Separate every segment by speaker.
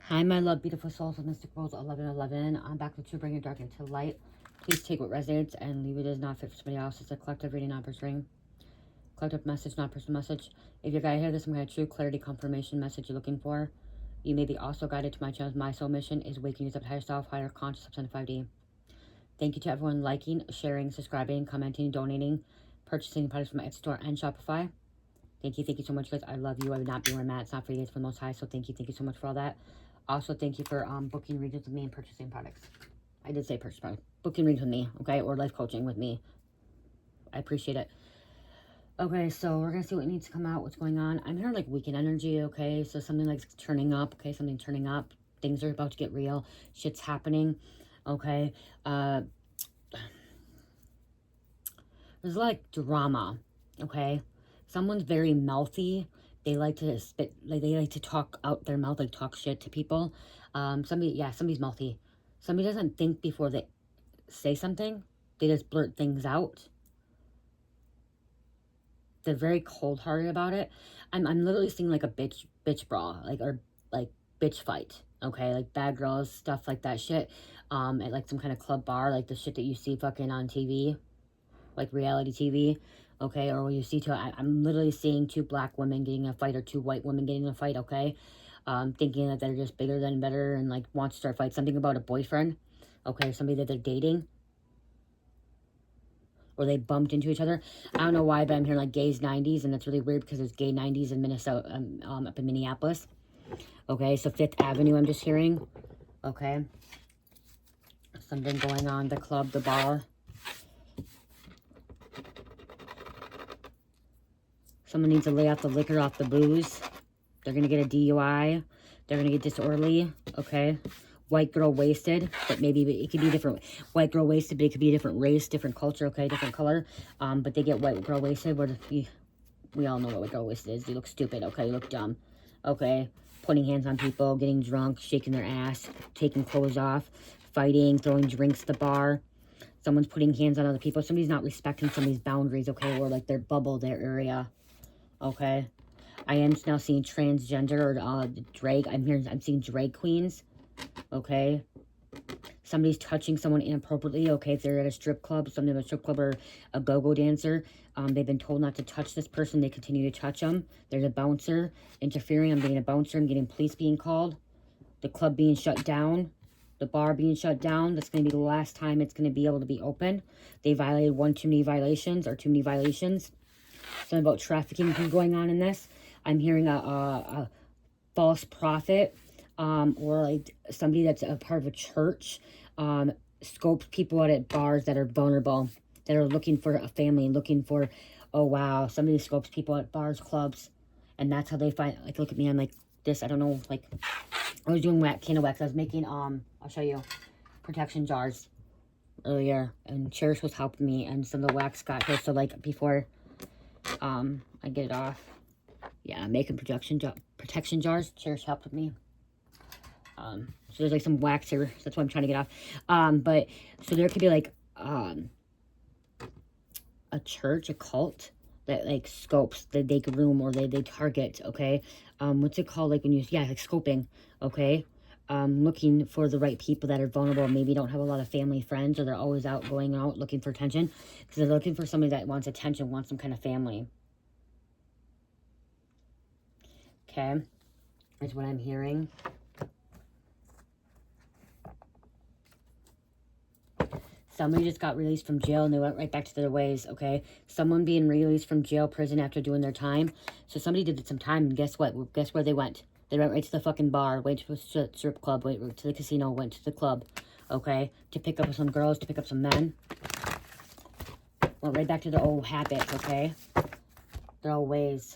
Speaker 1: Hi, my love, beautiful souls of Mystic Worlds 1111. I'm back with you, bring your dark into light. Please take what resonates and leave it as not fit for somebody else. It's a collective reading, not pursuing. Collective message, not personal message. If you're guided here, this is some kind of true clarity, confirmation message you're looking for. You may be also guided to my channel. My soul mission is waking you up to higher self, higher conscious, up to 5D. Thank you to everyone liking, sharing, subscribing, commenting, donating, purchasing products from my Etsy store and Shopify. Thank you so much, guys. I love you. I would not be where I'm at. It's not for you, it's for the Most High. So thank you so much for all that. Also, thank you for booking readings with me and purchasing products. I did say purchase products. Booking readings with me, okay? Or life coaching with me. I appreciate it. Okay, so we're going to see what needs to come out, what's going on. I'm hearing, like, weekend energy, okay? So something like turning up, okay? Something turning up. Things are about to get real. Shit's happening, okay? There's a lot of drama, okay? Someone's very mouthy. They like to spit, like they like to talk out their mouth, like talk shit to people. Somebody's mouthy. Somebody doesn't think before they say something. They just blurt things out. They're very cold-hearted about it. I'm literally seeing like a bitch brawl, or bitch fight. Okay, like bad girls, stuff like that shit. At like some kind of club bar, like the shit that you see fucking on TV, like reality TV. Okay, or you see I'm literally seeing two black women getting in a fight or two white women getting in a fight, okay? Thinking that they're just bigger than better and like want to start fights. Something about a boyfriend, okay? Somebody that they're dating. Or they bumped into each other. I don't know why, but I'm hearing like gays 90s, and that's really weird because there's gay 90s in Minnesota, up in Minneapolis. Okay, so 5th Avenue I'm just hearing. Okay. Something going on, the club, the bar. Someone needs to lay off the liquor, off the booze. They're going to get a DUI. They're going to get disorderly, okay? White girl wasted, but maybe it could be different. White girl wasted, but it could be a different race, different culture, okay? Different color. But they get white girl wasted. We all know what white girl wasted is. You look stupid, okay? You look dumb, okay? Putting hands on people, getting drunk, shaking their ass, taking clothes off, fighting, throwing drinks at the bar. Someone's putting hands on other people. Somebody's not respecting somebody's boundaries, okay? Or like their bubble, their area. Okay, I am now seeing transgender or drag. I'm seeing drag queens. Okay, somebody's touching someone inappropriately. Okay, if they're at a strip club, something at a strip club or a go-go dancer, they've been told not to touch this person. They continue to touch them. There's a bouncer interfering. I'm getting a bouncer. I'm getting police being called. The club being shut down. The bar being shut down. That's going to be the last time it's going to be able to be open. They violated one too many violations or too many violations. Something about trafficking going on in this. I'm hearing a false prophet, or like somebody that's a part of a church, scopes people out at bars that are vulnerable, that are looking for a family, looking for, oh wow, somebody scopes people at bars, clubs, and that's how they find, like, look at me, I'm like this, I don't know, like, I was doing candle wax, I was making, I'll show you, protection jars earlier, and Cherish was helping me, and some of the wax got here, so like, before I get it off. Yeah, making protection jars. Cherish helped with me. So there's like some wax here. So that's what I'm trying to get off. But so there could be like a church, a cult that like scopes the naked room, or they target. Okay, what's it called? Like when you like scoping. Okay. Looking for the right people that are vulnerable, maybe don't have a lot of family friends, or they're always out going out looking for attention, because they're looking for somebody that wants attention, wants some kind of family. Okay, that's what I'm hearing. Somebody just got released from jail and they went right back to their ways, okay? Someone being released from jail, prison after doing their time. So somebody did some time, and guess what? Guess where they went? They went right to the fucking bar, went to the strip club, went to the casino, went to the club, okay? To pick up some girls, to pick up some men. Went right back to their old habits, okay? Their old ways.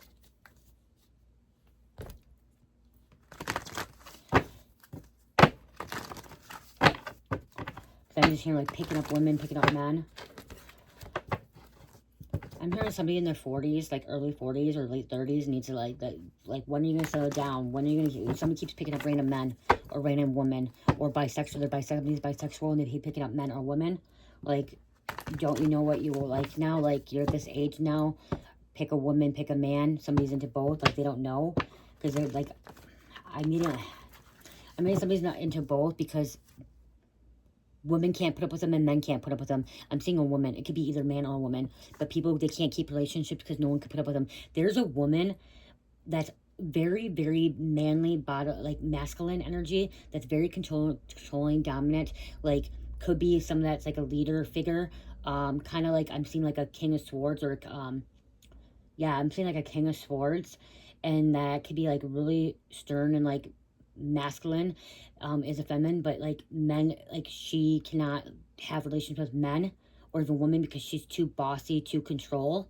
Speaker 1: I'm just hearing like picking up women, picking up men. I'm hearing somebody in their 40s, like early 40s or late 30s, needs to like when are you going to settle down? When are you going to, somebody keeps picking up random men or random women, or bisexual, they're bisexual and they keep picking up men or women. Like, don't you know what you will like now? Like, you're at this age now, pick a woman, pick a man, somebody's into both, like they don't know, because they're like, I'm I mean, somebody's not into both because women can't put up with them and men can't put up with them. I'm seeing a woman. It could be either man or a woman. But people, they can't keep relationships because no one can put up with them. There's a woman that's very, very manly, body, like masculine energy. That's very controlling, dominant. Like, could be someone that's like a leader figure. Kind of like, I'm seeing like a king of swords or, yeah, I'm seeing like a king of swords. And that could be like really stern and like masculine, is a feminine, but like men, like she cannot have relationships with men or even women because she's too bossy, too control.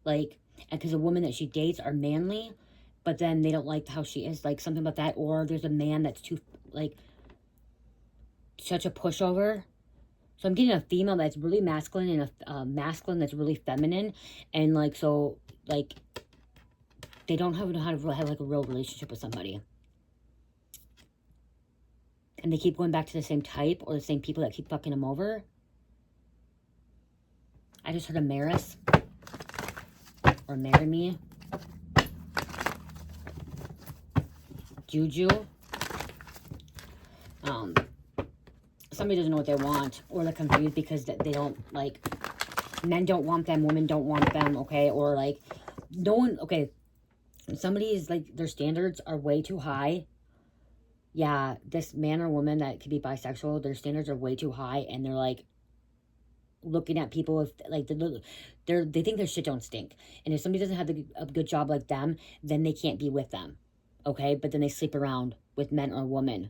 Speaker 1: Like, and because the women that she dates are manly, but then they don't like how she is, like something about that. Or there's a man that's too, like, such a pushover. So I'm getting a female that's really masculine and a masculine that's really feminine. And like, so like, they don't know how to have like a real relationship with somebody. And they keep going back to the same type or the same people that keep fucking them over. I just heard a Maris. Or marry me. Juju. Somebody doesn't know what they want. Or they're confused because they don't, like, men don't want them, women don't want them, okay? Or, like, no one, okay, somebody is, like, their standards are way too high. Yeah, this man or woman that could be bisexual, their standards are way too high, and they're, like, looking at people if, like, they think their shit don't stink. And if somebody doesn't have a good job like them, then they can't be with them, okay? But then they sleep around with men or women.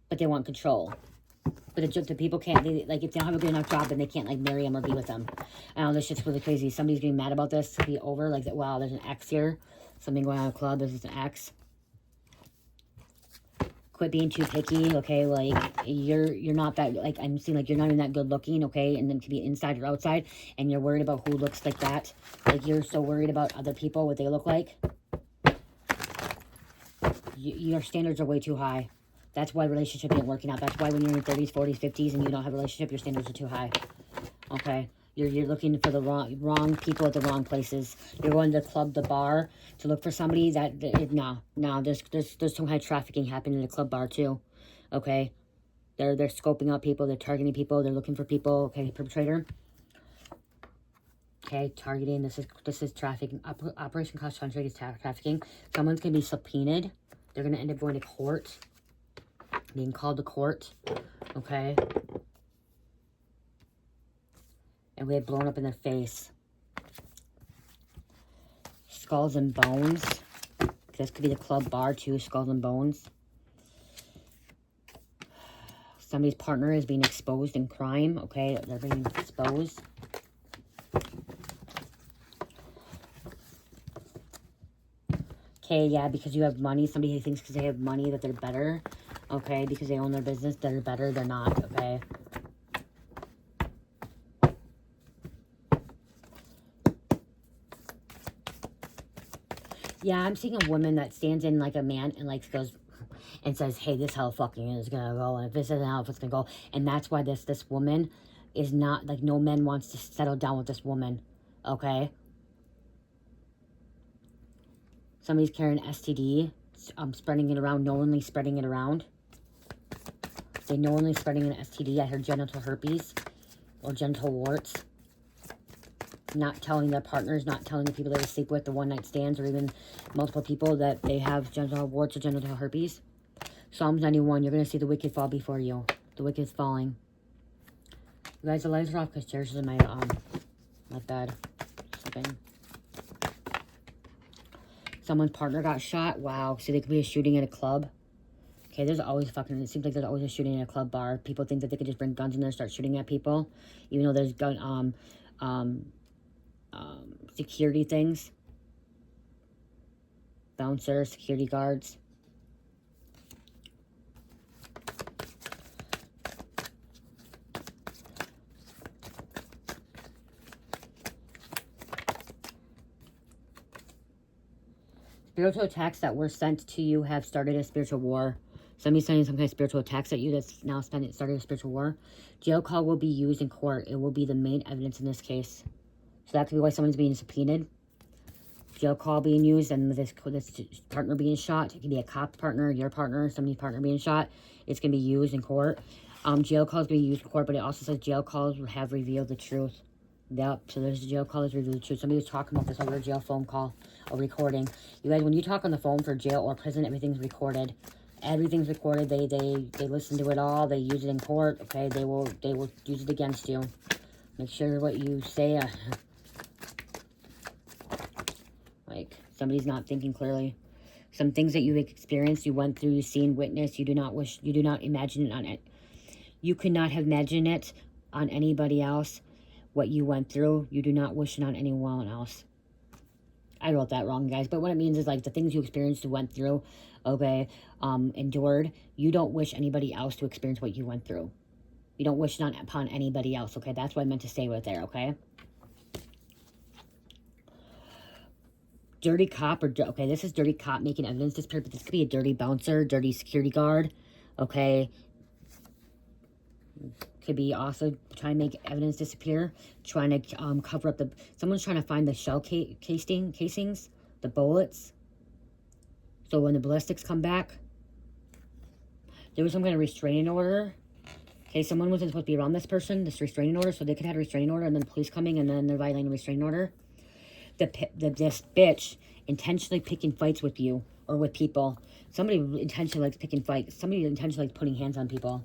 Speaker 1: But they want control. But the people can't, like, if they don't have a good enough job, then they can't, like, marry them or be with them. I know, this shit's really crazy. Somebody's getting mad about this to be over. Like, wow, there's an X here. Something going on in a club. There's just an X. Quit being too picky, okay? Like, you're not that, like, I'm seeing, like, you're not even that good looking, okay? And then it could be inside or outside. And you're worried about who looks like that. Like, you're so worried about other people, what they look like. Your standards are way too high. That's why relationship ain't working out. That's why when you're in your 30s, 40s, 50s, and you don't have a relationship, your standards are too high. Okay? You're looking for the wrong people at the wrong places. You're going to the club, the bar, to look for somebody that, no. There's some kind of trafficking happening in the club bar too. Okay? They're scoping out people, they're targeting people, they're looking for people. Okay, perpetrator. Okay, targeting, this is trafficking. Operation Concentrated is trafficking. Someone's gonna be subpoenaed. They're gonna end up going to court. Being called to court, okay? And we had blown up in their face. Skulls and bones. This could be the club bar too, skulls and bones. Somebody's partner is being exposed in crime, okay? They're being exposed. Okay, yeah, because you have money. Somebody thinks because they have money that they're better. Okay, because they own their business, they're better, they're not, okay? Yeah, I'm seeing a woman that stands in like a man and like goes and says, hey, this is how fucking is gonna go, and if this isn't how it's gonna go. And that's why this woman is not, like, no man wants to settle down with this woman, okay? Somebody's carrying STD, spreading it around, knowingly spreading it around. They knowingly spreading an STD. I heard genital herpes or genital warts. Not telling their partners, not telling the people they sleep with, the one-night stands, or even multiple people that they have genital warts or genital herpes. Psalms 91, you're going to see the wicked fall before you. The wicked is falling. You guys, the lights are off because chairs is in my bed. Sleeping. Someone's partner got shot. Wow. See, they could be a shooting at a club. Okay, there's always fucking, it seems like there's always a shooting in a club bar. People think that they could just bring guns in there and start shooting at people. Even though there's security things. Bouncers, security guards. Spiritual attacks that were sent to you have started a spiritual war. Somebody's sending some kind of spiritual attacks at you that's now started a spiritual war. Jail call will be used in court. It will be the main evidence in this case. So that could be why someone's being subpoenaed. jail call being used, and this partner being shot. It can be a cop partner, your partner, somebody's partner being shot. It's going to be used in court. Jail calls being used in court, but it also says jail calls have revealed the truth. Yep, so there's a jail call that's revealed the truth. Somebody was talking about this over a jail phone call, a recording. You guys, when you talk on the phone for jail or prison, everything's recorded. Everything's recorded. They listen to it all. They use it in court. Okay, they will use it against you. Make sure what you say. Like, somebody's not thinking clearly. Some things that you experienced, you went through, you seen, witnessed, you do not imagine it on it. You could not have imagined it on anybody else. What you went through, you do not wish it on anyone else. I wrote that wrong, guys. But what it means is, like, the things you experienced, you went through, okay, endured, you don't wish anybody else to experience what you went through. You don't wish it upon anybody else, okay? That's what I meant to say right there, okay? Dirty cop, okay, this is dirty cop making evidence disappear, but this could be a dirty bouncer, dirty security guard, okay? Could be also trying to make evidence disappear, trying to cover up someone's trying to find the shell casings, the bullets. So when the ballistics come back, there was some kind of restraining order. Okay, someone wasn't supposed to be around this person, this restraining order, so they could have a restraining order, and then police coming, and then they're violating a restraining order. This bitch intentionally picking fights with you or with people. Somebody intentionally likes picking fights. Somebody intentionally likes putting hands on people.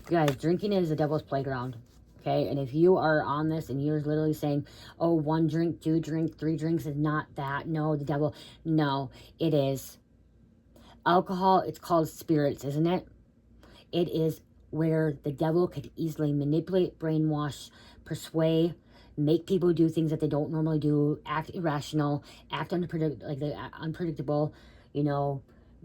Speaker 1: Guys, drinking is the devil's playground, okay? And if you are on this and you're literally saying, oh, 1 drink, 2 drink, 3 drinks is not that. No, the devil. No, it is. Alcohol, it's called spirits, isn't it? It is where the devil could easily manipulate, brainwash, persuade, make people do things that they don't normally do, act irrational, act unpredictable, you know,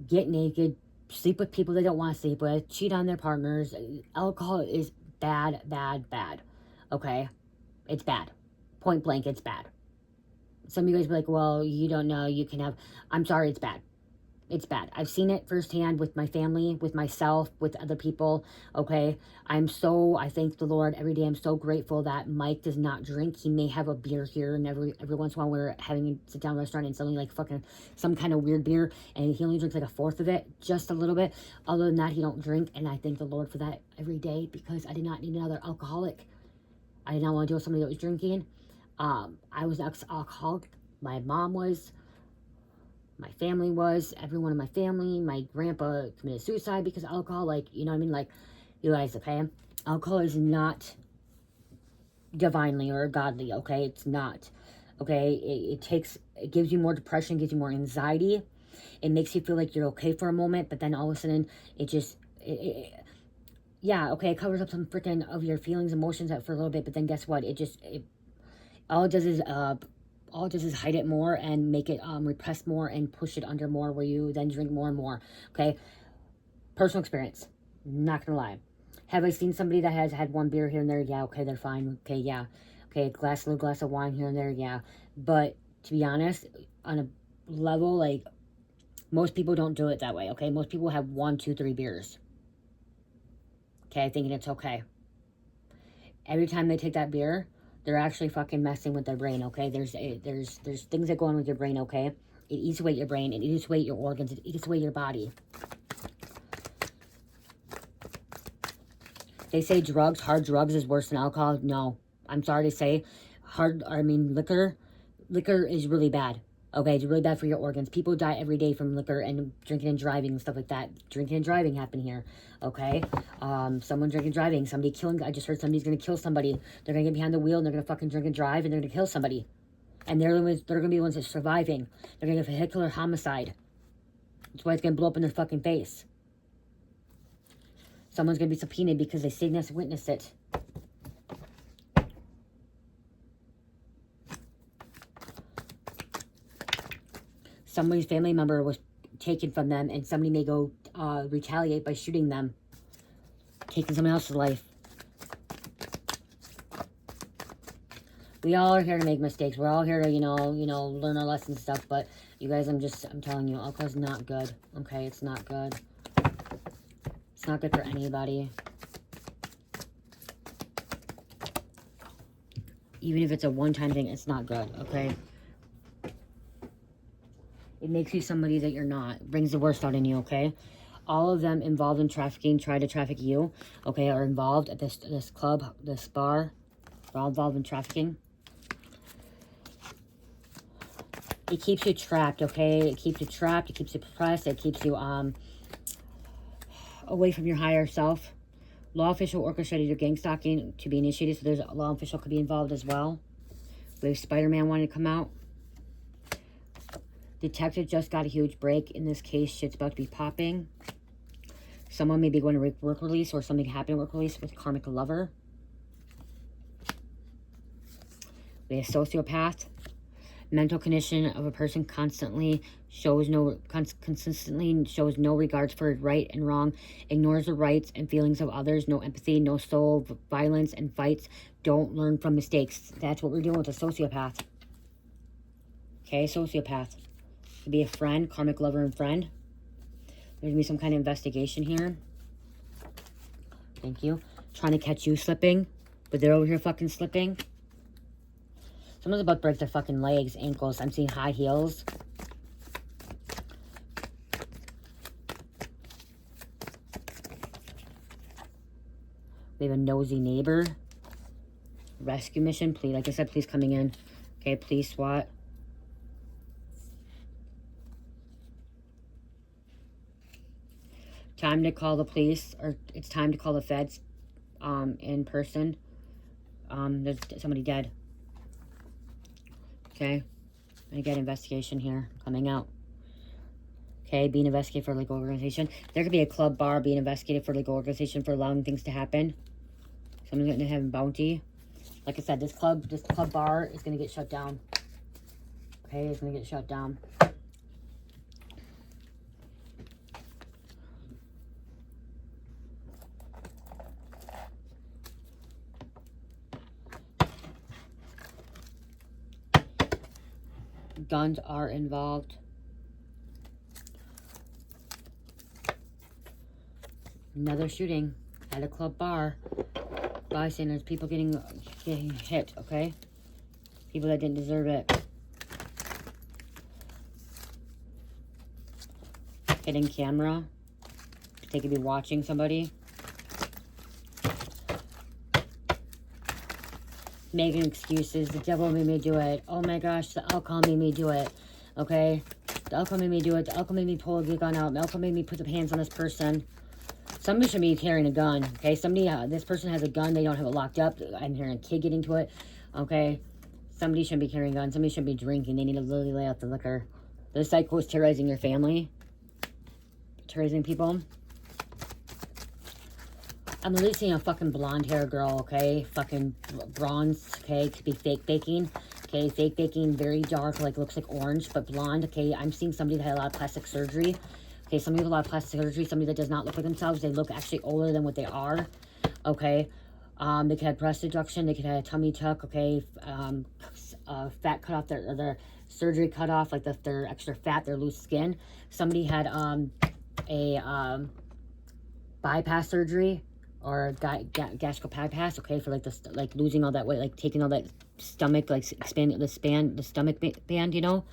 Speaker 1: get naked, sleep with people they don't want to sleep with, cheat on their partners. Alcohol is bad, bad, bad. Okay? It's bad. Point blank, it's bad. Some of you guys be like, well, you don't know, you can have... I'm sorry, it's bad. It's bad. I've seen it firsthand with my family, with myself, with other people, okay? I thank the Lord every day. I'm so grateful that Mike does not drink. He may have a beer here, and every once in a while we're having a sit-down restaurant and suddenly like fucking some kind of weird beer, and he only drinks like 1/4 of it, just a little bit. Other than that, he don't drink, and I thank the Lord for that every day because I did not need another alcoholic. I did not want to deal with somebody that was drinking. I was alcoholic. My mom was. My family was, everyone in my family, my grandpa committed suicide because of alcohol, like, you know what I mean? Like, you guys, okay? Alcohol is not divinely or godly, okay? It's not, okay? It gives you more depression, gives you more anxiety. It makes you feel like you're okay for a moment, but then all of a sudden, yeah, okay, it covers up some freaking of your feelings, emotions for a little bit, but then guess what? All it does is hide it more and make it repress more and push it under more, where you then drink more and more, okay? Personal experience, not gonna lie. Have I seen somebody that has had 1 beer here and there? Yeah, okay, they're fine. Okay, yeah. Okay, a little glass of wine here and there, yeah. But to be honest, on a level, like, most people don't do it that way, okay? Most people have 1, 2, 3 beers. Okay, thinking it's okay. Every time they take that beer, they're actually fucking messing with their brain, okay? There's things that go on with your brain, okay? It eats away your brain. It eats away your organs. It eats away your body. They say hard drugs is worse than alcohol. No. I'm sorry to say. Liquor is really bad. Okay, it's really bad for your organs. People die every day from liquor and drinking and driving and stuff like that. Drinking and driving happen here, okay? Someone drinking and driving, somebody killing. I just heard somebody's going to kill somebody. They're going to get behind the wheel and they're going to fucking drink and drive and they're going to kill somebody. And they're going to be the ones that are surviving. They're going to get vehicular homicide. That's why it's going to blow up in their fucking face. Someone's going to be subpoenaed because they seen us witness it. Somebody's family member was taken from them, and somebody may go retaliate by shooting them, taking someone else's life. We all are here to make mistakes. We're all here to, learn our lessons and stuff. But you guys, I'm telling you, alcohol's not good. Okay, it's not good. It's not good for anybody. Even if it's a one-time thing, it's not good, okay? It makes you somebody that you're not. It brings the worst out in you, okay? All of them involved in trafficking, try to traffic you, okay, are involved at this club, this bar. They're all involved in trafficking. It keeps you trapped, okay? It keeps you trapped. It keeps you depressed. It keeps you away from your higher self. Law official orchestrated your gang stalking to be initiated, so there's a law official could be involved as well. We have Spider-Man wanting to come out. Detective just got a huge break. In this case, shit's about to be popping. Someone may be going to work release or something happened at work release with karmic lover. We have sociopath. Mental condition of a person consistently shows no regards for right and wrong, ignores the rights and feelings of others, no empathy, no soul, violence and fights, don't learn from mistakes. That's what we're doing with a sociopath. Okay, sociopath. Could be a friend, karmic lover and friend. There's gonna be some kind of investigation here. Thank you. Trying to catch you slipping, but they're over here fucking slipping. Someone's about to break their fucking legs, ankles. I'm seeing high heels. We have a nosy neighbor. Rescue mission, please. Like I said, please coming in. Okay, please SWAT. Time to call the police, or it's time to call the feds in person. There's somebody dead. Okay, I get investigation here coming out. Okay, being investigated for legal organization. There could be a club bar being investigated for legal organization for allowing things to happen. Someone's going to have a bounty. Like I said, this club bar is going to get shut down. Okay, it's going to get shut down. Guns are involved. Another shooting at a club bar. Bystanders, people getting hit, okay? People that didn't deserve it. Hidden camera. They could be watching somebody. Making excuses. The devil made me do it. Oh my gosh, the alcohol made me do it. Okay? The alcohol made me do it. The alcohol made me pull the gun out. The alcohol made me put the hands on this person. Somebody should be carrying a gun. Okay? Somebody, this person has a gun. They don't have it locked up. I'm hearing a kid getting to it. Okay? Somebody shouldn't be carrying a gun. Somebody should be drinking. They need to literally lay out the liquor. The psycho is terrorizing your family. Terrorizing people. I'm literally seeing a fucking blonde hair girl, okay? Fucking bronze, okay? Could be fake baking, okay? Fake baking, very dark, like looks like orange, but blonde, okay? I'm seeing somebody that had a lot of plastic surgery. Okay, somebody with a lot of plastic surgery, somebody that does not look like themselves. They look actually older than what they are, okay? They could have breast reduction, they could have a tummy tuck, okay? Fat cut off, their surgery cut off, like their extra fat, their loose skin. Somebody had a bypass surgery, or gastric bypass, okay, for like losing all that weight, like taking all that stomach, like expanding the stomach band, you know.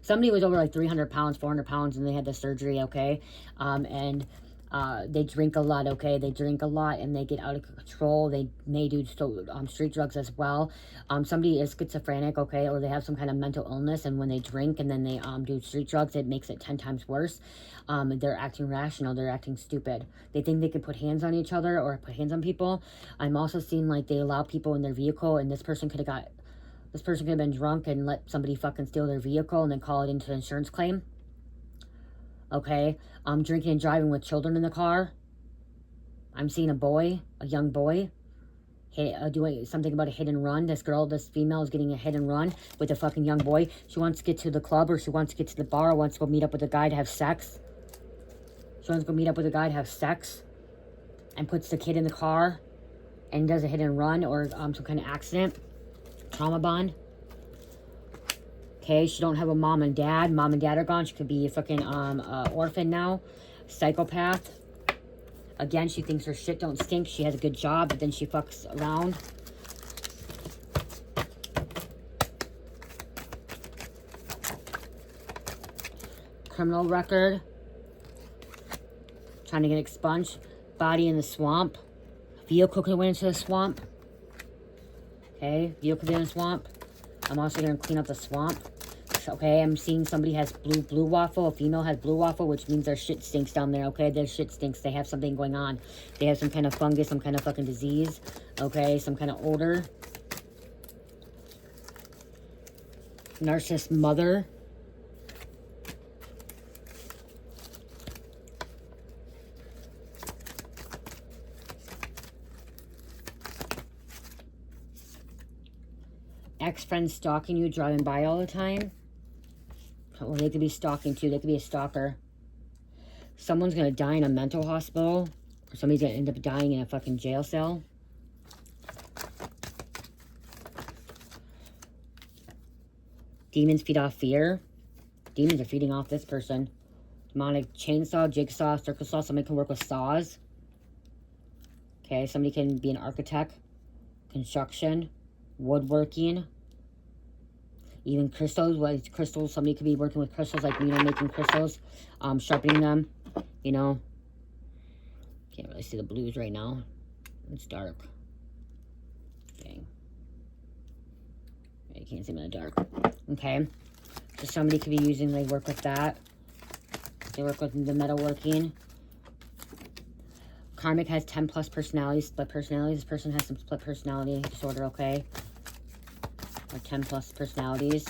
Speaker 1: Somebody was over like 300 pounds, 400 pounds, and they had the surgery, okay. They drink a lot, okay. They drink a lot and they get out of control. They may do street drugs as well. Somebody is schizophrenic, okay, or they have some kind of mental illness, and when they drink and then they do street drugs, it makes it 10 times worse. They're acting rational. They're acting stupid. They think they can put hands on each other or put hands on people. I'm also seeing like they allow people in their vehicle, and this person could have been drunk and let somebody fucking steal their vehicle and then call it into an insurance claim. Okay, drinking and driving with children in the car. I'm seeing a young boy, doing something about a hit and run. This female is getting a hit and run with a fucking young boy. She wants to get to the club, or she wants to get to the bar, or wants to go meet up with a guy to have sex. She wants to go meet up with a guy to have sex, and puts the kid in the car, and does a hit and run, or some kind of accident. Trauma bond. Okay, she don't have a mom and dad. Mom and dad are gone. She could be a fucking orphan now. Psychopath. Again, she thinks her shit don't stink. She has a good job, but then she fucks around. criminal record. Trying to get expunged. Body in the swamp. Vehicle could went into the swamp. Okay, vehicle in the swamp. I'm also going to clean up the swamp. Okay, I'm seeing somebody has blue waffle. A female has blue waffle, which means their shit stinks down there, okay? Their shit stinks. They have something going on. They have some kind of fungus, some kind of fucking disease, okay? Some kind of odor. Narcissist mother. Ex-friend stalking you, driving by all the time. Or they could be stalking too. They could be a stalker. Someone's going to die in a mental hospital. Or somebody's going to end up dying in a fucking jail cell. Demons feed off fear. Demons are feeding off this person. Demonic chainsaw, jigsaw, circle saw. Somebody can work with saws. Okay, somebody can be an architect. Construction. Woodworking. Even crystals, what crystals, somebody could be working with crystals, like, you know, making crystals, sharpening them, you know. Can't really see the blues right now. It's dark. Okay. You can't see them in the dark. Okay. So somebody could be using, they work with that. They work with the metalworking. Karmic has 10 plus personalities, split personalities. This person has some split personality disorder, okay? Or 10 plus personalities.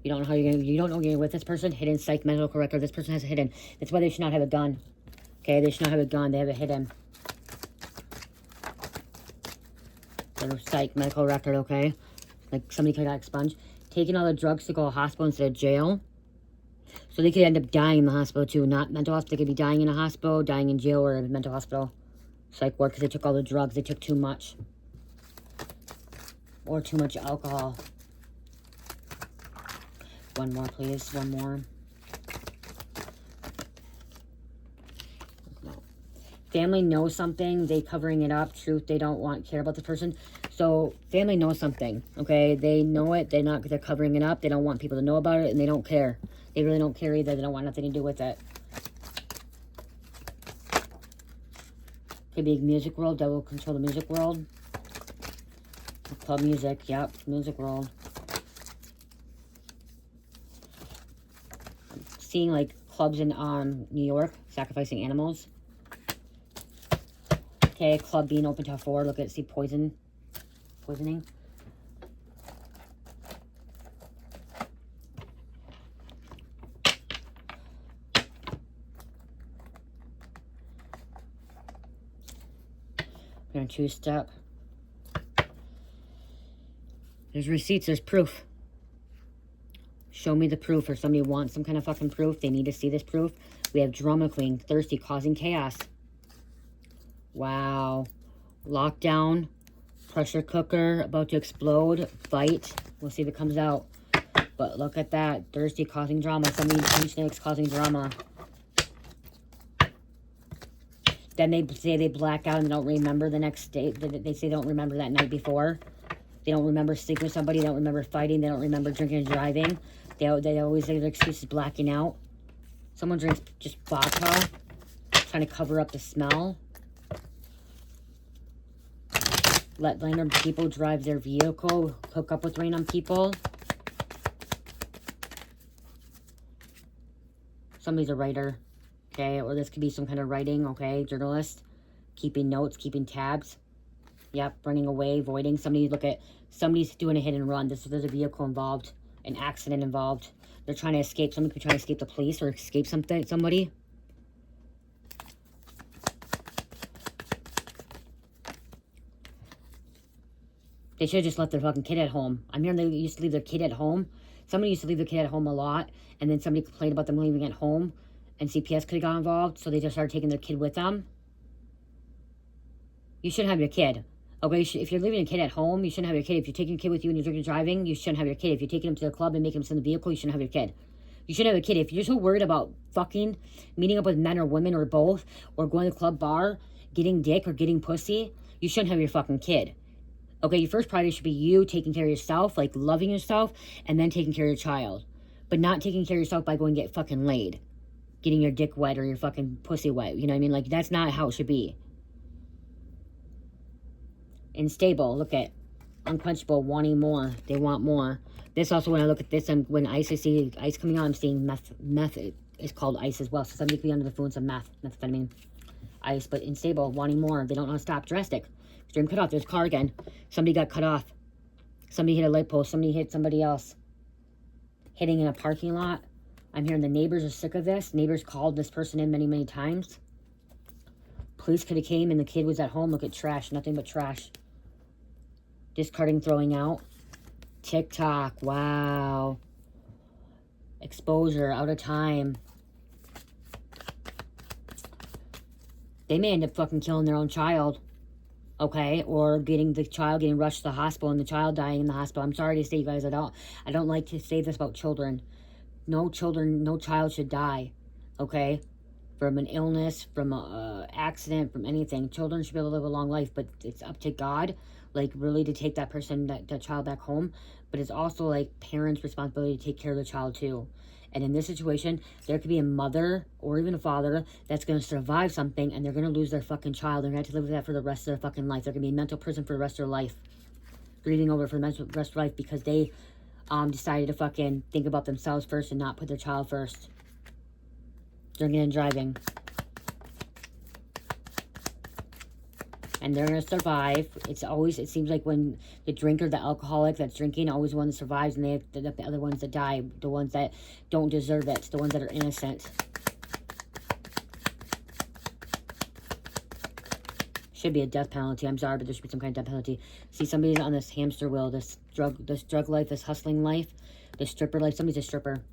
Speaker 1: You don't know how you're gonna, you don't know you're with this person. Hidden psych medical record. This person has a hidden. That's why they should not have a gun. Okay, they should not have a gun. They have a hidden. Their psych medical record, okay? Like somebody could have expunged. Taking all the drugs to go to hospital instead of jail. So they could end up dying in the hospital too. Not mental hospital. They could be dying in a hospital, dying in jail, or a mental hospital. Psych ward because they took all the drugs. They took too much. Or too much alcohol. One more, please. One more. No. Family knows something. They covering it up. Truth. They don't care about the person. So family knows something. Okay, they know it. They're covering it up. They don't want people to know about it, and they don't care. They really don't care either. They don't want nothing to do with it. Could be music world. Devil control the music world. Club music, yep, music world. I'm seeing like clubs in New York, sacrificing animals. Okay, club being open till 4. Look at, see poisoning. I'm gonna 2-step. There's receipts, there's proof. Show me the proof, or somebody wants some kind of fucking proof. They need to see this proof. We have drama queen, thirsty, causing chaos. Wow. Lockdown, pressure cooker, about to explode, fight. We'll see if it comes out. But look at that, thirsty, causing drama. Somebody snakes causing drama. Then they say they black out and they don't remember the next day. They say they don't remember that night before. They don't remember sleeping with somebody. They don't remember fighting. They don't remember drinking and driving. They always say their excuse is blacking out. Someone drinks just vodka, trying to cover up the smell. Let random people drive their vehicle. Hook up with random people. Somebody's a writer, okay? Or this could be some kind of writing, okay? Journalist. Keeping notes, keeping tabs. Yep, running away, voiding. Somebody's doing a hit and run. There's a vehicle involved, an accident involved. They're trying to escape. Somebody could try to escape the police or escape somebody. They should have just left their fucking kid at home. I'm hearing they used to leave their kid at home. Somebody used to leave their kid at home a lot, and then somebody complained about them leaving at home, and CPS could have got involved, so they just started taking their kid with them. You shouldn't have your kid. Okay, if you're leaving a kid at home, you shouldn't have your kid. If you're taking a kid with you and you're drinking and driving, you shouldn't have your kid. If you're taking him to the club and making him sit in the vehicle, you shouldn't have your kid. You shouldn't have a kid. If you're so worried about fucking, meeting up with men or women or both, or going to the club bar, getting dick or getting pussy, you shouldn't have your fucking kid. Okay, your first priority should be you taking care of yourself, like loving yourself, and then taking care of your child. But not taking care of yourself by going to get fucking laid. Getting your dick wet or your fucking pussy wet. You know what I mean? Like, that's not how it should be. Unstable, look at unquenchable, wanting more. They want more. This also, when I look at this, when ice, I see ice coming out, I'm seeing meth is called ice as well. So somebody could be under the influence of methamphetamine, ice, but unstable, wanting more. They don't know how to stop. Drastic. Extreme cut off. There's a car again. Somebody got cut off. Somebody hit a light post. Somebody hit somebody else. Hitting in a parking lot. I'm hearing the neighbors are sick of this. Neighbors called this person in many, many times. Police could have came and the kid was at home. Look at trash. Nothing but trash. Discarding, throwing out. TikTok. Wow. Exposure. Out of time. They may end up fucking killing their own child. Okay? Or getting the child getting rushed to the hospital and the child dying in the hospital. I'm sorry to say, you guys, I don't like to say this about children. No child should die. Okay? From an illness, from an accident, from anything. Children should be able to live a long life, but it's up to God, like, really to take that person, that child back home. But it's also, like, parents' responsibility to take care of the child, too. And in this situation, there could be a mother or even a father that's going to survive something, and they're going to lose their fucking child. They're going to have to live with that for the rest of their fucking life. They're going to be in mental prison for the rest of their life. Grieving over for the rest of their life because they decided to fucking think about themselves first and not put their child first. Drinking and driving. And they're going to survive. It seems like when the drinker, the alcoholic that's drinking, always the one that survives, and they have the other ones that die, the ones that don't deserve it, the ones that are innocent. Should be a death penalty. I'm sorry, but there should be some kind of death penalty. See, somebody's on this hamster wheel, this drug life, this hustling life, this stripper life. Somebody's a stripper.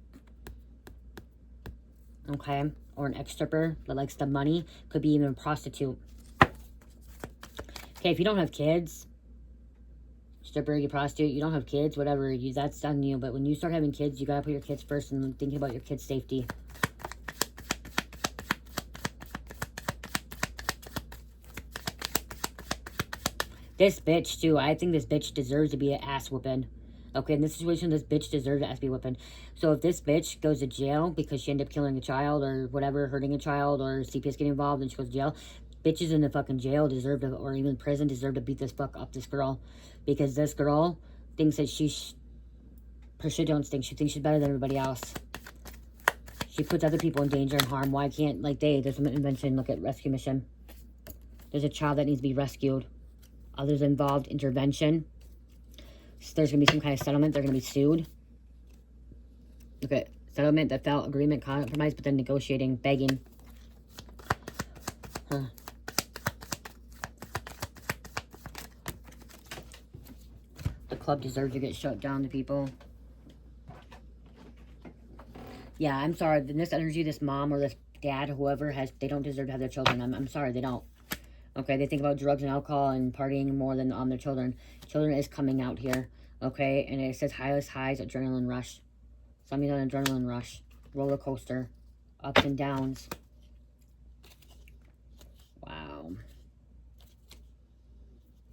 Speaker 1: Okay? Or an ex-stripper that likes the money. Could be even a prostitute. Okay, if you don't have kids, stripper, you prostitute, you don't have kids, whatever, that's on you. But when you start having kids, you gotta put your kids first and thinking about your kids' safety. This bitch, too. I think this bitch deserves to be an ass whooping. Okay, in this situation, this bitch deserves an ass whooping. So if this bitch goes to jail because she ended up killing a child or whatever, hurting a child, or CPS getting involved and she goes to jail, bitches in the fucking jail deserve to, or even prison, deserve to beat this fuck up this girl. Because this girl thinks that she don't think. She thinks she's better than everybody else. She puts other people in danger and harm. Why can't, like, there's an invention, look at rescue mission. There's a child that needs to be rescued. Others involved, intervention. So there's going to be some kind of settlement. They're going to be sued. Okay, settlement that fell, agreement, compromise, but then negotiating, begging. Huh. The club deserves to get shut down, the people. Yeah, I'm sorry. In this energy, this mom or this dad, whoever they don't deserve to have their children. I'm sorry, they don't. Okay, they think about drugs and alcohol and partying more than their children. Children is coming out here. Okay, and it says highest highs, adrenaline rush. Somebody's on an adrenaline rush. Roller coaster. Ups and downs. Wow.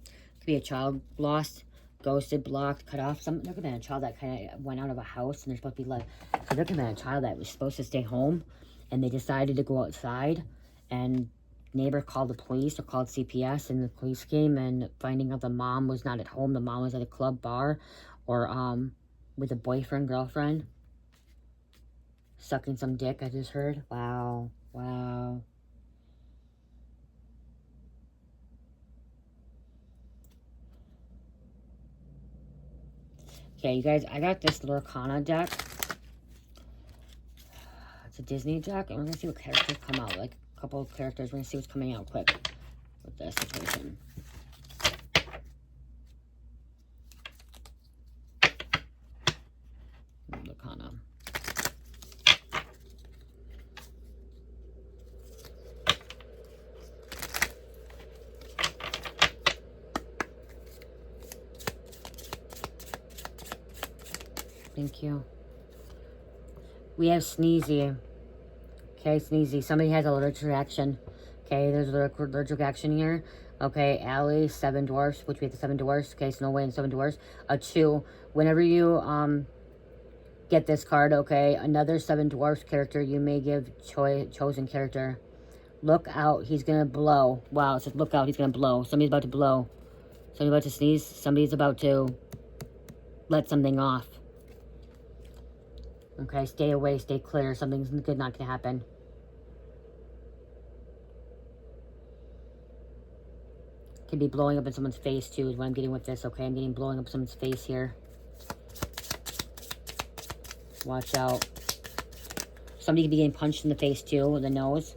Speaker 1: Could be a child lost, ghosted, blocked, cut off. There could have been a child that kind of went out of a house and they're supposed to be like... So there could have been a child that was supposed to stay home and they decided to go outside, and neighbor called the police or called CPS, and the police came, and finding out the mom was not at home. The mom was at a club bar or with a boyfriend, girlfriend, sucking some dick, I just heard. Wow. Wow. Okay, you guys, I got this Lorcana deck. It's a Disney deck, and we're going to see what characters come out. Like, a couple of characters. We're going to see what's coming out quick with this situation. Lorcana. Thank you. We have Sneezy. Okay, Sneezy. Somebody has an allergic reaction. Okay, there's an allergic reaction here. Okay, Allie, 7 dwarfs, which we have the 7 dwarfs. Okay, Snow White and 7 dwarfs. A 2. Whenever you get this card, okay, another 7 dwarfs character, you may give chosen character. Look out, he's gonna blow. Wow, it says look out, he's gonna blow. Somebody's about to blow. Somebody's about to sneeze. Somebody's about to let something off. Okay, stay away, stay clear. Something's good not gonna happen. Could be blowing up in someone's face too is what I'm getting with this, okay? I'm getting blowing up someone's face here. Watch out. Somebody could be getting punched in the face too, with the nose.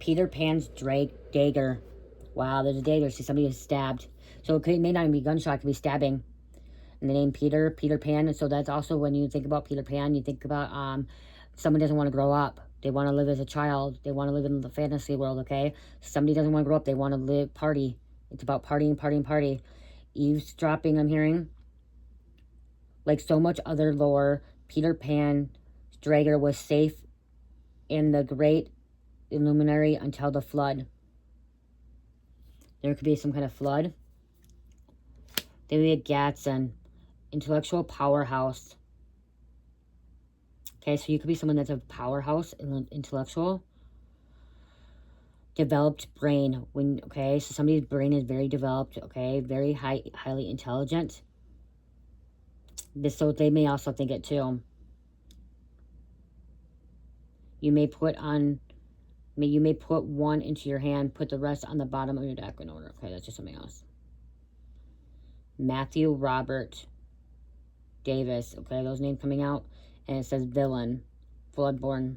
Speaker 1: Peter Pan's dagger. Wow, there's a dagger. See, somebody is stabbed. So it may not even be gunshot, it could be stabbing. And the name Peter Pan. So that's also when you think about Peter Pan, you think about someone doesn't want to grow up. They want to live as a child. They want to live in the fantasy world, okay? Somebody doesn't want to grow up. They want to live, party. It's about partying, partying, party. Eavesdropping, I'm hearing. Like so much other lore, Peter Pan's dagger was safe in the great illuminary until the flood. There could be some kind of flood. There would be a Gadsden. Intellectual powerhouse. Okay, so you could be someone that's a powerhouse, intellectual. Developed brain. Okay, so somebody's brain is very developed, okay, very highly intelligent. So they may also think it too. You may put 1 into your hand, put the rest on the bottom of your deck in order. Okay, that's just something else. Matthew Robert Davis. Okay, those names coming out. And it says villain. Bloodborne.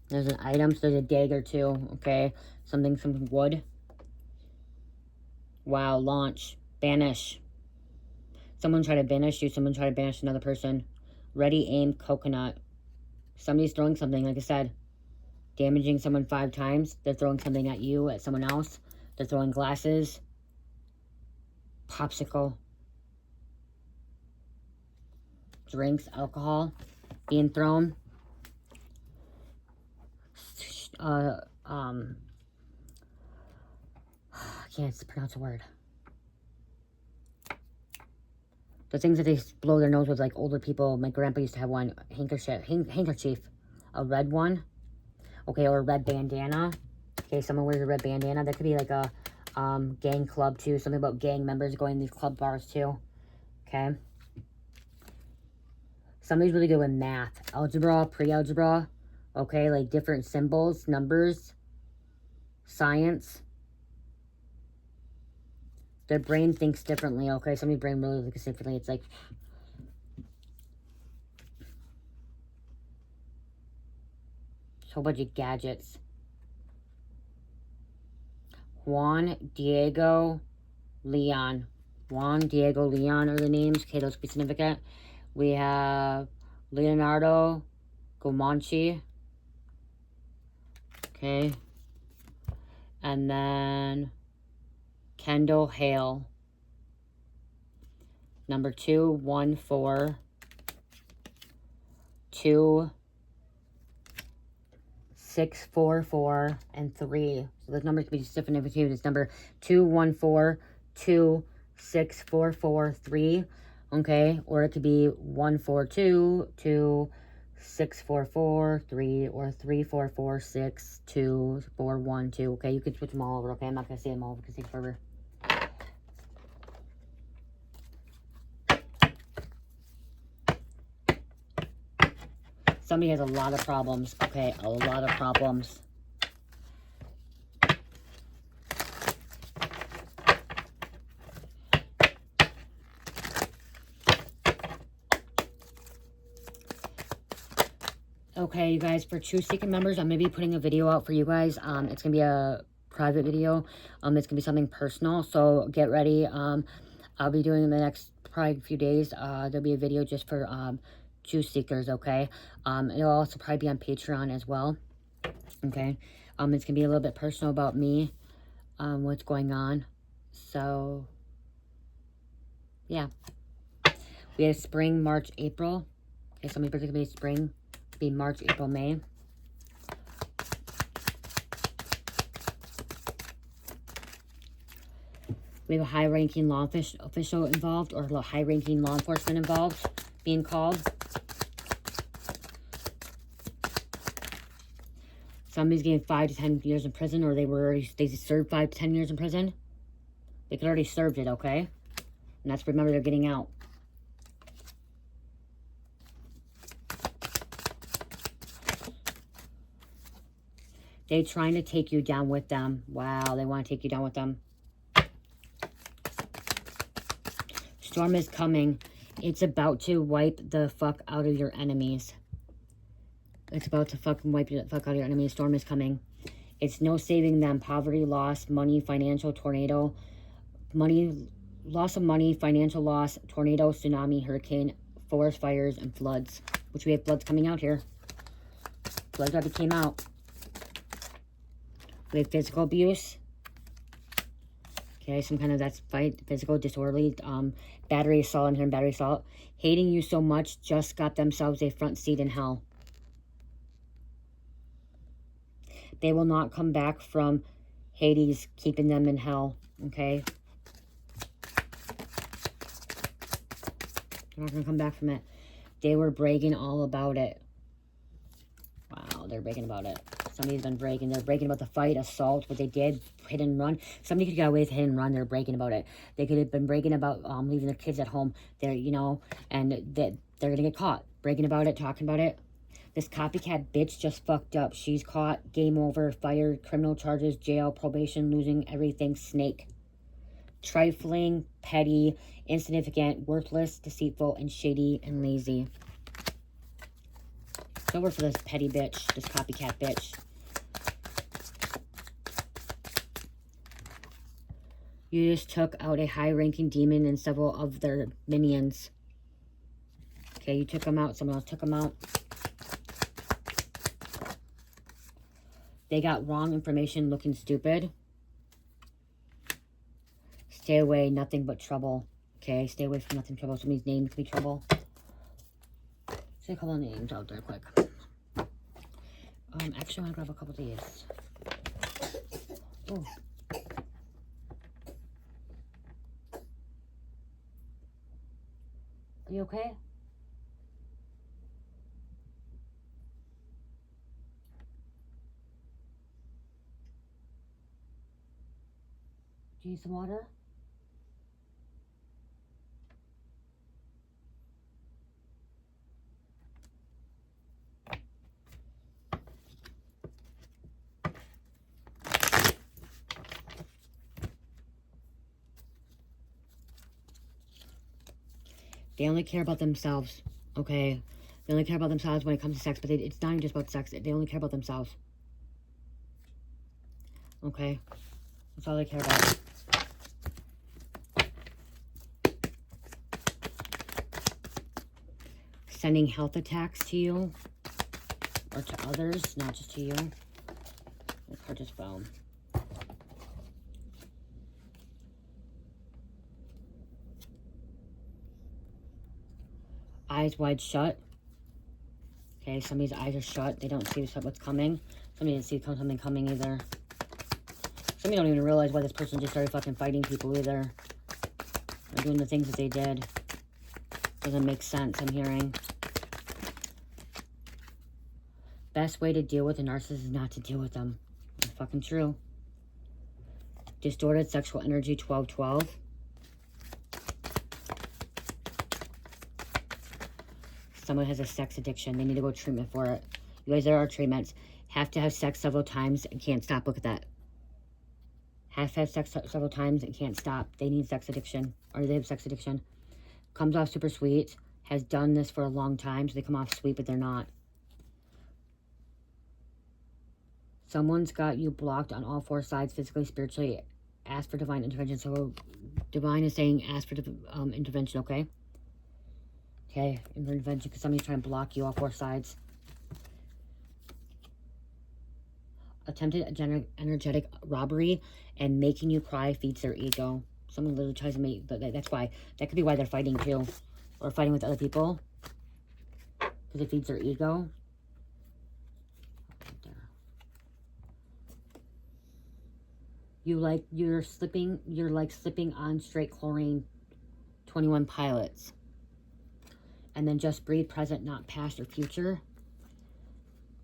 Speaker 1: There's an item. So there's a dagger too. Okay. Something wood. Wow. Launch. Banish. Someone try to banish you. Someone try to banish another person. Ready, aim, coconut. Somebody's throwing something, like I said. Damaging someone 5 times. They're throwing something at you, at someone else. They're throwing glasses. Popsicle. Drinks, alcohol being thrown. I can't pronounce a word. The things that they blow their nose with, like older people. My grandpa used to have one. Handkerchief. A red one. Okay, or a red bandana. Okay, someone wears a red bandana. That could be like a gang club too. Something about gang members going to these club bars too. Okay. Somebody's really good with math. Algebra, pre-algebra. Okay, like different symbols, numbers. Science. Their brain thinks differently, okay? Somebody's brain really thinks differently. It's like... so bunch of gadgets. Juan Diego Leon. Juan Diego Leon are the names. Okay, those could be significant. We have Leonardo Gomanci. Okay. And then Kendall Hale. Number 2, 1, 4, 2, 6, 4, 4, and 3. So those numbers can be different every two. It's number 2, 1, 4, 2, 6, 4, 4, 3. Okay, or it could be 1, 4, 2, 2, 6, 4, 4, 3, or 3, 4, 4, 6, 2, 4, 1, 2. Okay, you can switch them all over. Okay, I'm not gonna say them all because it takes forever. Somebody has a lot of problems. Okay, a lot of problems. Okay, you guys, for Truth Seeking members, I'm going to be putting a video out for you guys. It's going to be a private video. It's going to be something personal, so get ready. I'll be doing in the next probably few days. There'll be a video just for Truth Seekers, okay? It'll also probably be on Patreon as well, okay? It's going to be a little bit personal about me, what's going on. So, yeah. We have spring, March, April. Okay, somebody's birthday could be spring. Be March, April, May. We have a high-ranking law official involved, or a high-ranking law enforcement involved, being called. Somebody's getting 5 to 10 years in prison, or they served 5 to 10 years in prison. They could already served it, okay? And that's, remember, they're getting out. They're trying to take you down with them. Wow, they want to take you down with them. Storm is coming. It's about to wipe the fuck out of your enemies. It's about to fucking wipe the fuck out of your enemies. Storm is coming. It's no saving them. Poverty, loss, money, financial, tornado. Loss of money, financial loss, tornado, tsunami, hurricane, forest fires, and floods. Which we have floods coming out here. Floods already came out. We have physical abuse. Okay, some kind of, that's fight, physical, disorderly, battery assault. I'm hearing battery assault. Hating you so much, just got themselves a front seat in hell. They will not come back from Hades, keeping them in hell. Okay? They're not going to come back from it. They were bragging all about it. Wow, they're bragging about it. Somebody's been bragging. They're bragging about the fight, assault, what they did, hit and run. Somebody could get away with hit and run. They're bragging about it. They could have been bragging about leaving their kids at home. They're, you know, and they're going to get caught. Bragging about it, talking about it. This copycat bitch just fucked up. She's caught. Game over. Fired. Criminal charges. Jail. Probation. Losing everything. Snake. Trifling. Petty. Insignificant. Worthless. Deceitful. And shady. And lazy. It's over for this petty bitch. This copycat bitch. You just took out a high-ranking demon and several of their minions. Okay, you took them out. Someone else took them out. They got wrong information, looking stupid. Stay away, nothing but trouble. Okay, stay away from nothing trouble. Somebody's name could be trouble. Say a couple of names out there quick. Actually, I'm gonna grab a couple of these. Oh. Are you okay? Do you need some water? They only care about themselves, okay? They only care about themselves when it comes to sex, but it's not even just about sex. They only care about themselves. Okay? That's all they care about. Sending health attacks to you, or to others, not just to you. The card just fell. Eyes wide shut. Okay, somebody's eyes are shut. They don't see what's coming. Somebody didn't see something coming either. Somebody don't even realize why this person just started fucking fighting people either. Or doing the things that they did. Doesn't make sense, I'm hearing. Best way to deal with a narcissist is not to deal with them. It's fucking true. Distorted sexual energy, 1212. Someone has a sex addiction. They need to go to treatment for it. You guys, there are treatments. Have to have sex several times and can't stop. Look at that. Have to have sex several times and can't stop. They need sex addiction. Or they have sex addiction. Comes off super sweet. Has done this for a long time. So they come off sweet, but they're not. Someone's got you blocked on all 4 sides, physically, spiritually. Ask for divine intervention. So divine is saying ask for intervention, okay? Okay, intervention, because somebody's trying to block you off 4 sides. Attempted energetic robbery and making you cry feeds their ego. Someone literally tries to make, but that's why. That could be why they're fighting too. Or fighting with other people. because it feeds their ego. Right there. You're like slipping on straight chlorine, 21 pilots. And then just breathe, present, not past or future.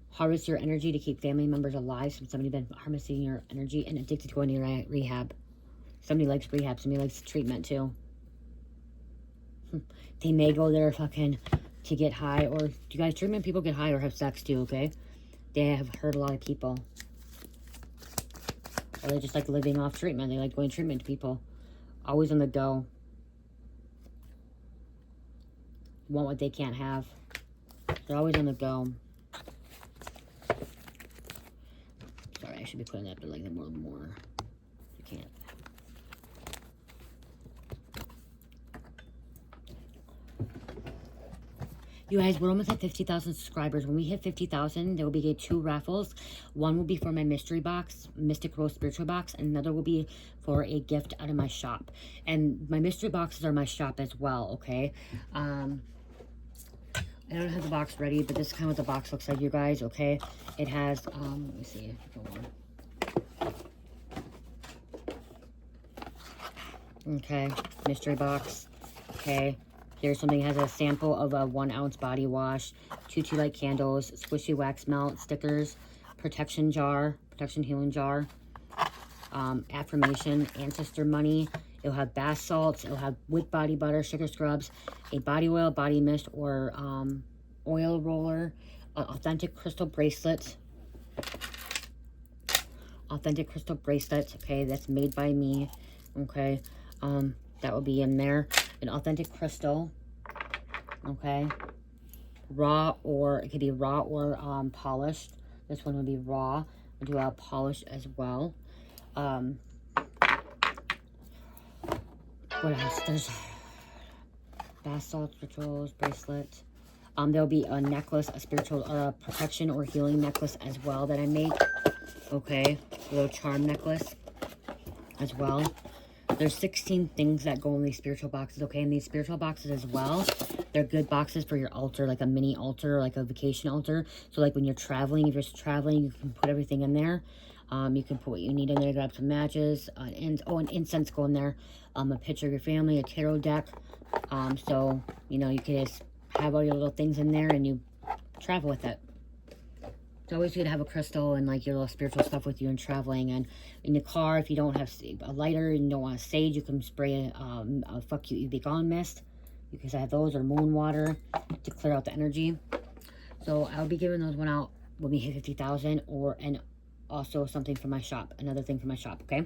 Speaker 1: Harvest your energy to keep family members alive. So somebody been harvesting your energy and addicted to going to rehab. Somebody likes rehab. Somebody likes treatment too. They may go there fucking to get high. Or, you guys, treatment people get high or have sex too, okay? They have hurt a lot of people. Or they just like living off treatment. They like going treatment to people. Always on the go. Want what they can't have. They're always on the go. Sorry, I should be putting that, but like the more. You can't. You guys, we're almost at 50,000 subscribers. When we hit 50,000, there will be 2 raffles. One will be for my mystery box, Mystic Rose Spiritual Box, and another will be for a gift out of my shop. And my mystery boxes are my shop as well, okay? I don't have the box ready, but this is kind of what the box looks like, you guys, okay? It has, let me see. Okay, mystery box, okay? Here's something that has a sample of a 1 ounce body wash, 2 tea light candles, squishy wax melt, stickers, protection healing jar, affirmation, ancestor money. It'll have bath salts. It'll have with body butter, sugar scrubs, a body oil, body mist, or oil roller, authentic crystal bracelet. Authentic crystal bracelet, okay, that's made by me, okay. That will be in there. An authentic crystal, okay. Raw, or it could be raw or polished. This one would be raw. I'll do a polish as well. What else? There's bath salts, rituals, bracelet. There'll be a necklace, a spiritual or a protection or healing necklace as well that I make. Okay, a little charm necklace as well. There's 16 things that go in these spiritual boxes, okay? And these spiritual boxes as well, they're good boxes for your altar, like a mini altar or like a vacation altar. So like when you're traveling, if you're just traveling, you can put everything in there. You can put what you need in there, grab some matches, and an incense go in there, a picture of your family, a tarot deck. So, you know, you can just have all your little things in there and you travel with it. It's always good to have a crystal and like your little spiritual stuff with you and traveling. And in the car, if you don't have a lighter and you don't want sage, you can spray a fuck you be gone mist, because I have those, or moon water to clear out the energy. So I'll be giving those one out when we hit 50,000, and also something from my shop, another thing from my shop, okay?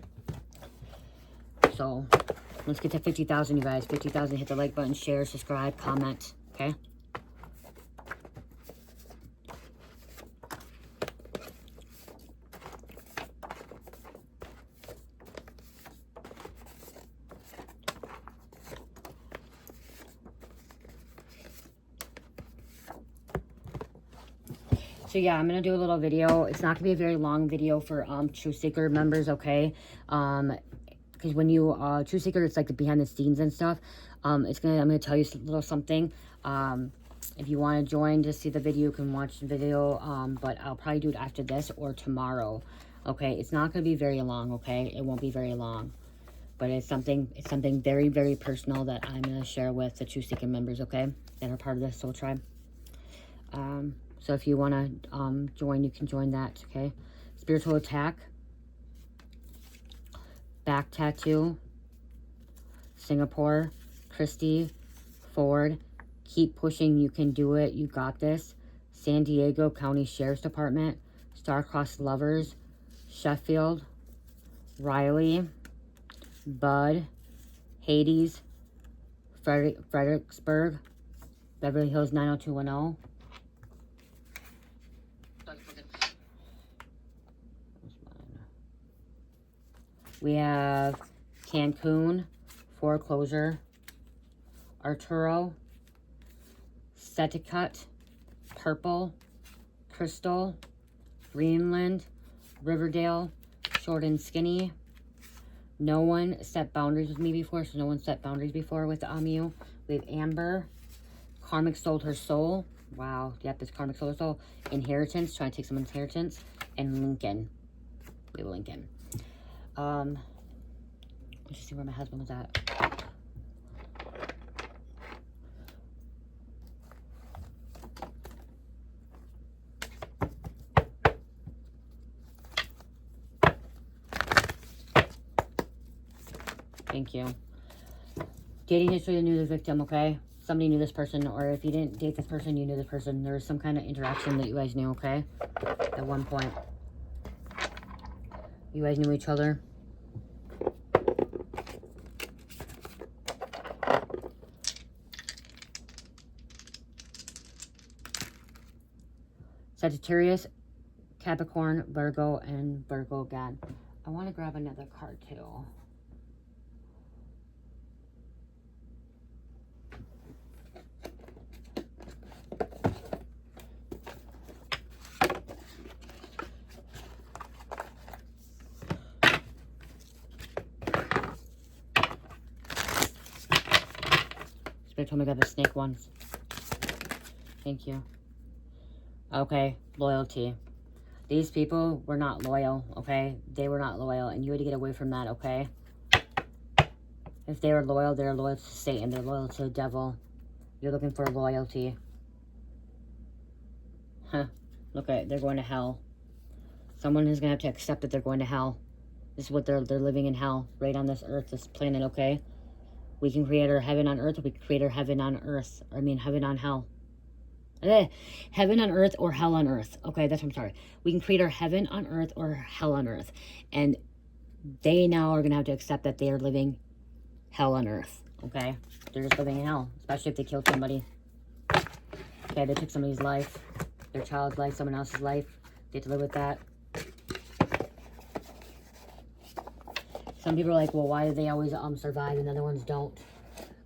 Speaker 1: So let's get to 50,000, you guys. 50,000, hit the like button, share, subscribe, comment, okay? So yeah, I'm going to do a little video. It's not going to be a very long video for True Seeker members, okay? Because when you, True Seeker, it's like the behind the scenes and stuff. I'm going to tell you a little something. If you want to join to see the video, you can watch the video. But I'll probably do it after this or tomorrow, okay? It's not going to be very long, okay? It won't be very long. But it's something very, very personal that I'm going to share with the True Seeker members, okay? That are part of the Soul Tribe. So if you want to join, you can join that, okay? Spiritual attack. Back tattoo. Singapore. Christy. Ford. Keep pushing. You can do it. You got this. San Diego County Sheriff's Department. Star-Crossed Lovers. Sheffield. Riley. Bud. Hades. Fredericksburg. Beverly Hills 90210. We have Cancun, Foreclosure, Arturo, Seticut, Purple, Crystal, Greenland, Riverdale, Short and Skinny. No one set boundaries with me before, so no one set boundaries before with you. We have Amber, Karmic Sold Her Soul, Wow. Yep, this karmic solar soul. Inheritance, trying to take someone's inheritance. And Lincoln. We have Lincoln. Let's just see where my husband was at. Thank you. Dating history, you knew the victim, okay? Somebody knew this person, or if you didn't date this person, you knew this person. There was some kind of interaction that you guys knew, okay? At one point. You guys knew each other. Sagittarius, Capricorn, Virgo, and Virgo again. I want to grab another card too. Spirit told me to grab the snake ones. Thank you. Okay, loyalty. These people were not loyal, okay? They were not loyal, and you had to get away from that, okay? If they were loyal, they're loyal to Satan. They're loyal to the devil. You're looking for loyalty. Huh. Look at it. They're going to hell. Someone is going to have to accept that they're going to hell. This is what they're living in hell, right on this earth, this planet, okay? We can create our heaven on earth, or we can create our heaven on earth. I mean, heaven on hell. Heaven on earth or hell on earth. Okay, that's what I'm sorry. We can create our heaven on earth or hell on earth. And they now are going to have to accept that they are living hell on earth. Okay? They're just living in hell. Especially if they killed somebody. Okay, they took somebody's life. Their child's life, someone else's life. They have to live with that. Some people are like, well, why do they always survive and the other ones don't?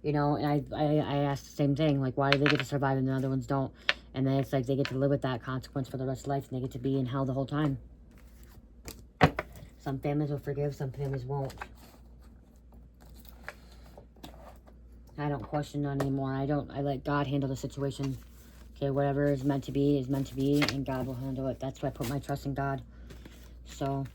Speaker 1: You know, and I asked the same thing. Like, why do they get to survive and the other ones don't? And then it's like they get to live with that consequence for the rest of life. And they get to be in hell the whole time. Some families will forgive. Some families won't. I don't question none anymore. I let God handle the situation. Okay, whatever is meant to be is meant to be. And God will handle it. That's why I put my trust in God. So,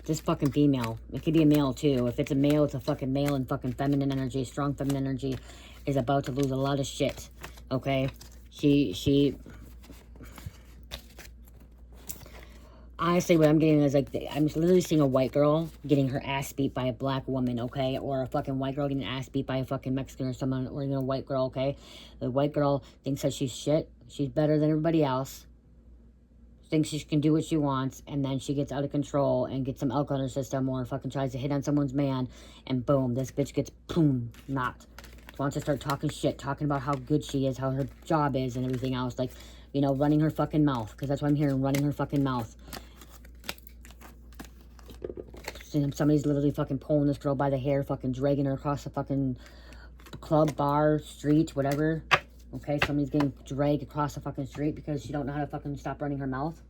Speaker 1: this fucking female, it could be a male too. If it's a male, it's a fucking male, and fucking feminine energy, strong feminine energy is about to lose a lot of shit. Okay? She honestly, what I'm getting is like, I'm literally seeing a white girl getting her ass beat by a black woman, okay? Or a fucking white girl getting ass beat by a fucking Mexican or someone, or even a white girl, okay? The white girl thinks that she's shit. She's better than everybody else. Thinks she can do what she wants, and then she gets out of control and gets some alcohol in her system, or fucking tries to hit on someone's man, and boom, this bitch gets boom, knocked. Wants to start talking shit, talking about how good she is, how her job is, and everything else. Like, you know, running her fucking mouth, because that's what I'm hearing, running her fucking mouth. Somebody's literally fucking pulling this girl by the hair, fucking dragging her across the fucking club, bar, street, whatever. Okay, somebody's getting dragged across the fucking street because she don't know how to fucking stop running her mouth.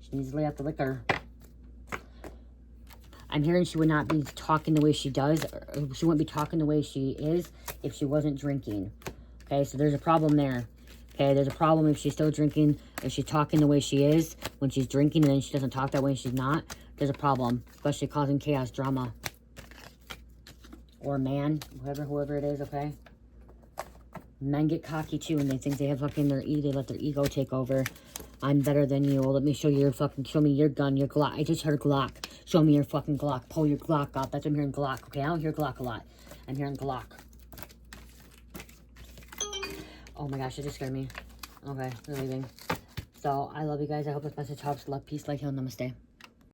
Speaker 1: She needs to lay off the liquor. I'm hearing she would not be talking the way she does. Or she wouldn't be talking the way she is if she wasn't drinking. Okay, so there's a problem there. Okay, there's a problem if she's still drinking, if she's talking the way she is when she's drinking, and then she doesn't talk that way and she's not. There's a problem, especially causing chaos, drama. Or man, whoever it is, okay? Men get cocky too, and they think they have fucking their ego. They let their ego take over. I'm better than you. Let me show you your fucking. Show me your gun, your Glock. I just heard Glock. Show me your fucking Glock. Pull your Glock up. That's what I'm hearing, Glock. Okay, I don't hear Glock a lot. I'm hearing Glock. Oh my gosh, it just scared me. Okay, we're leaving. So I love you guys. I hope this message helps. Love, peace, light, heal, namaste.